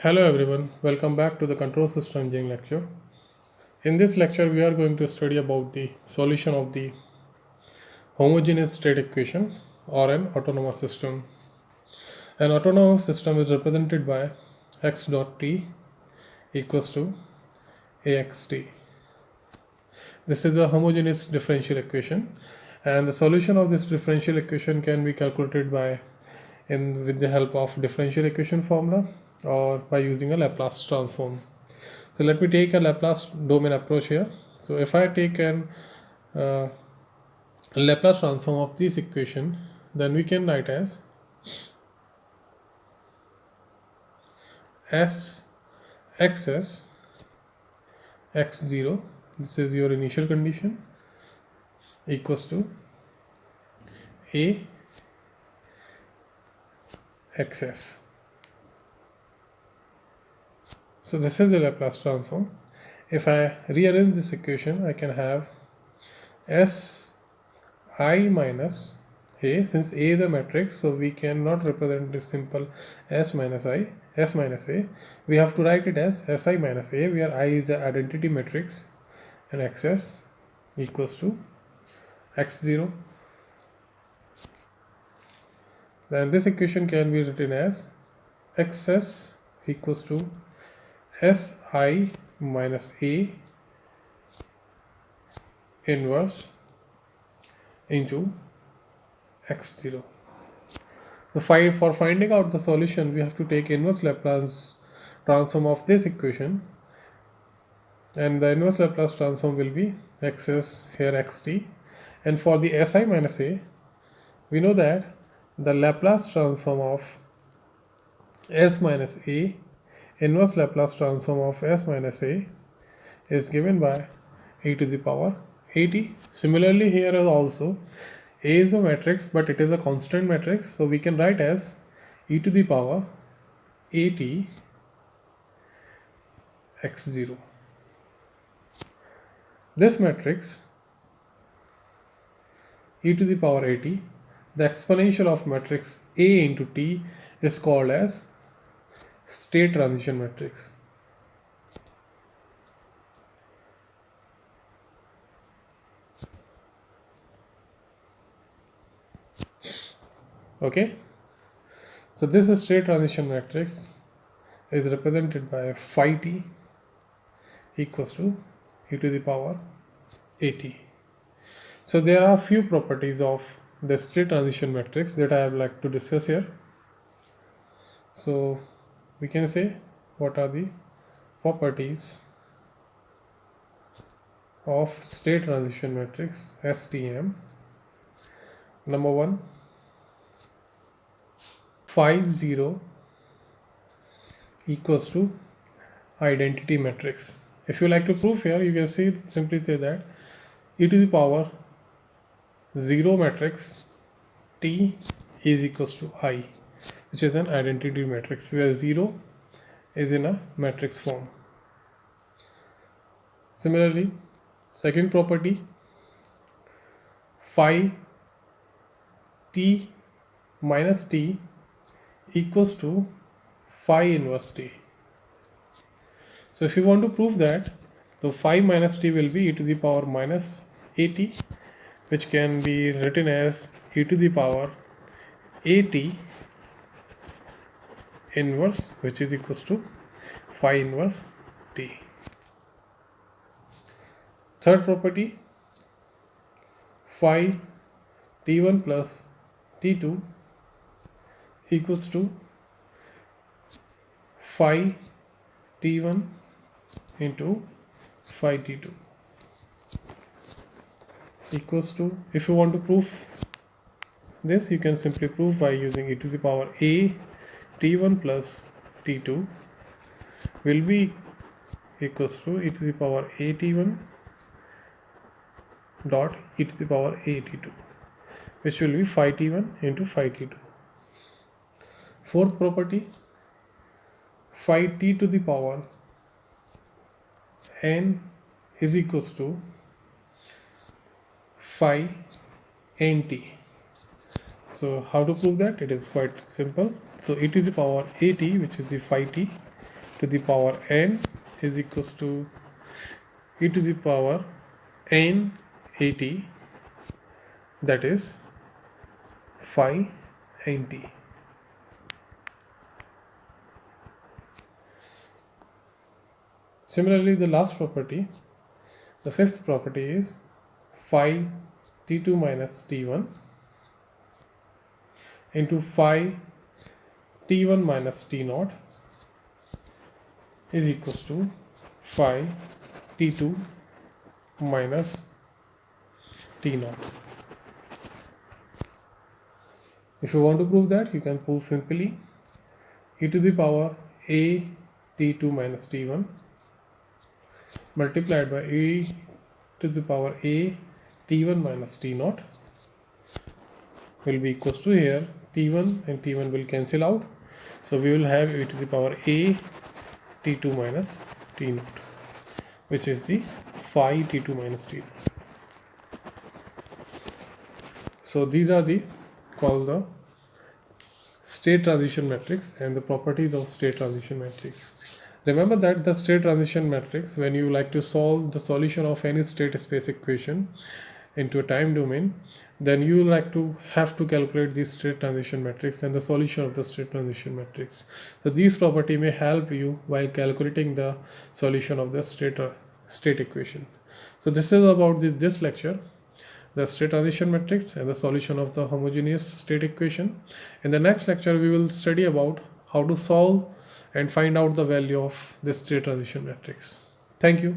Hello everyone, welcome back to the control system engineering lecture. In this lecture we are going to study about the solution of the homogeneous state equation or an autonomous system. An autonomous system is represented by x dot t equals to axt. This is a homogeneous differential equation, and the solution of this differential equation can be calculated with the help of differential equation formula or by using a Laplace transform. So let me take a Laplace domain approach here. So if I take an Laplace transform of this equation, then we can write as s xs x0, this is your initial condition, equals to a xs. So this is the Laplace transform. If I rearrange this equation, I can have s I minus a. Since a is a matrix, so we cannot represent this simple s minus a. We have to write it as si minus a, where I is the identity matrix and xs equals to x0. Then this equation can be written as xs equals to si minus a inverse into x0. So for finding out the solution, we have to take inverse Laplace transform of this equation, and the inverse Laplace transform will be xs here xt. And for the si minus a, we know that the Laplace transform of s minus a, inverse Laplace transform of s minus a, is given by e to the power at. Similarly, here also a is a matrix, but it is a constant matrix, so we can write as e to the power at x0. This matrix e to the power at, the exponential of matrix A into T, is called as state transition matrix. Okay, so this state transition matrix is represented by phi t equals to e to the power at. So there are few properties of the state transition matrix that I would like to discuss here. So we can say, what are the properties of state transition matrix STM? Number one, phi 0 equals to identity matrix. If you like to prove here, you can simply say that e to the power 0 matrix T is equals to I, which is an identity matrix where 0 is in a matrix form. Similarly, second property, phi t minus t equals to phi inverse t. So if you want to prove that, the phi minus t will be e to the power minus at, which can be written as e to the power at inverse, which is equals to phi inverse t. Third property, phi t1 plus t2 equals to phi t1 into phi t2 equals to, if you want to prove this, you can simply prove by using e to the power a t1 plus t2 will be equals to e to the power a t1 dot e to the power a t2, which will be phi t1 into phi t2. Fourth property, phi t to the power n is equals to phi nt. So how to prove that? It is quite simple. So e to the power at, which is the phi t, to the power n is equals to e to the power n at, that is phi nt. Similarly, the last property, the fifth property, is phi t2 minus t1 into phi t1 minus t0 is equals to phi t2 minus t0. If you want to prove that, you can prove simply e to the power a t2 minus t1 multiplied by e to the power a t1 minus t0 will be equals to, here t1 and t1 will cancel out, so we will have e to the power a t2 minus t0, which is the phi t2 minus t0. So these are the called the state transition matrix and the properties of state transition matrix. Remember that the state transition matrix, when you like to solve the solution of any state space equation into a time domain, then you like to have to calculate the state transition matrix and the solution of the state transition matrix. So these property may help you while calculating the solution of the state equation. So this is about this lecture, the state transition matrix and the solution of the homogeneous state equation. In the next lecture, we will study about how to solve and find out the value of this state transition matrix. Thank you.